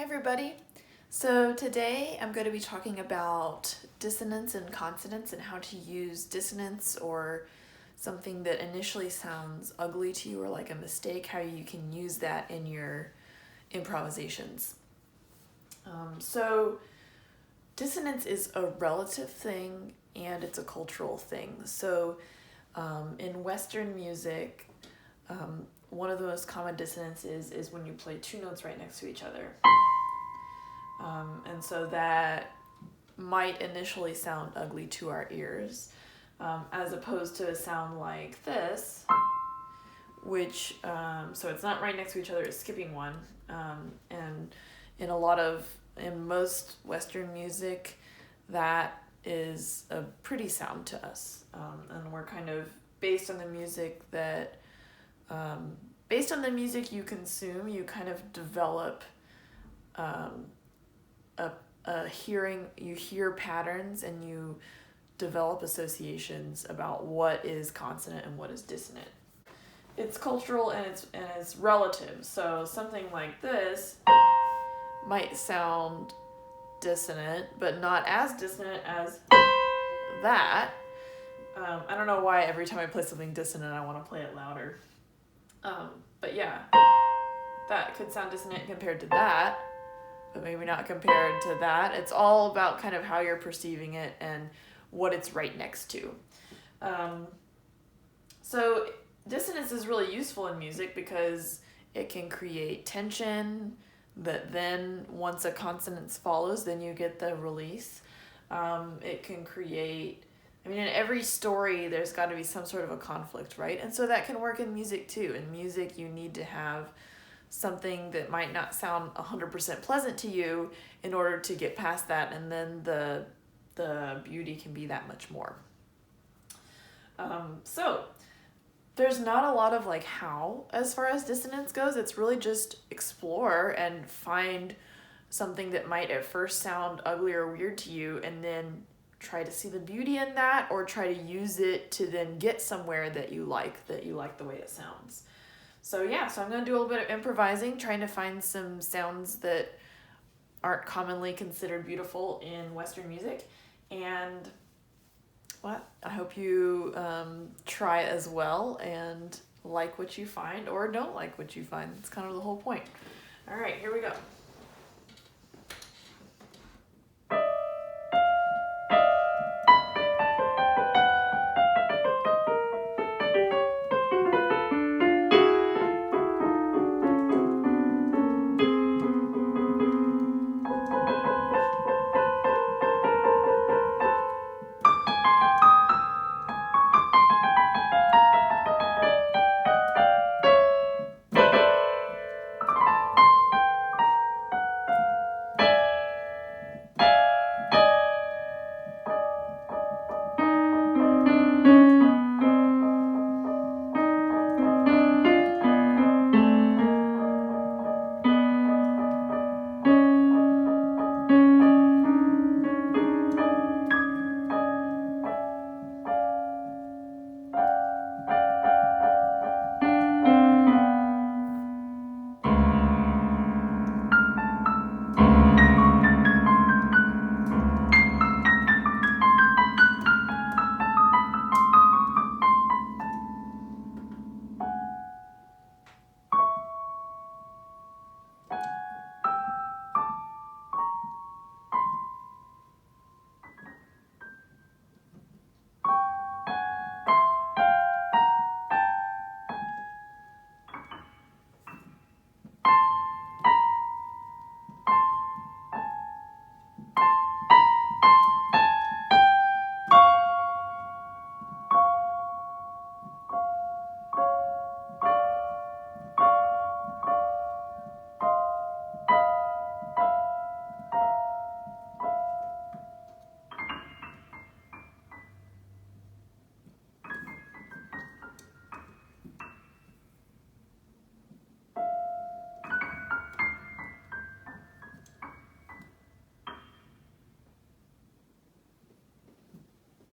everybody. So today I'm going to be talking about dissonance and consonance and how to use dissonance or something that initially sounds ugly to you or like a mistake, how you can use that in your improvisations. So dissonance is a relative thing and it's a cultural thing. So in Western music, one of the most common dissonances is when you play two notes right next to each other. And so that might initially sound ugly to our ears, as opposed to a sound like this, which, so it's not right next to each other, it's skipping one. And in most Western music, that is a pretty sound to us. And we're kind of based on the music you consume, you kind of develop you hear patterns and you develop associations about what is consonant and what is dissonant. It's cultural and it's relative. So something like this might sound dissonant, but not as dissonant as that. I don't know why every time I play something dissonant, I want to play it louder. But yeah, that could sound dissonant compared to that, but maybe not compared to that. It's all about kind of how you're perceiving it and what it's right next to. So dissonance is really useful in music because it can create tension that then once a consonant follows, then you get the release. It can create, in every story, there's got to be some sort of a conflict, right? And so that can work in music too. In music, you need to have something that might not sound 100% pleasant to you in order to get past that, and then the beauty can be that much more. So there's not a lot of how as far as dissonance goes. It's really just explore and find something that might at first sound ugly or weird to you, and then try to see the beauty in that, or try to use it to then get somewhere that you like the way it sounds. So yeah, so I'm going to do a little bit of improvising, trying to find some sounds that aren't commonly considered beautiful in Western music. And I hope you try as well and like what you find or don't like what you find. That's kind of the whole point. All right, here we go.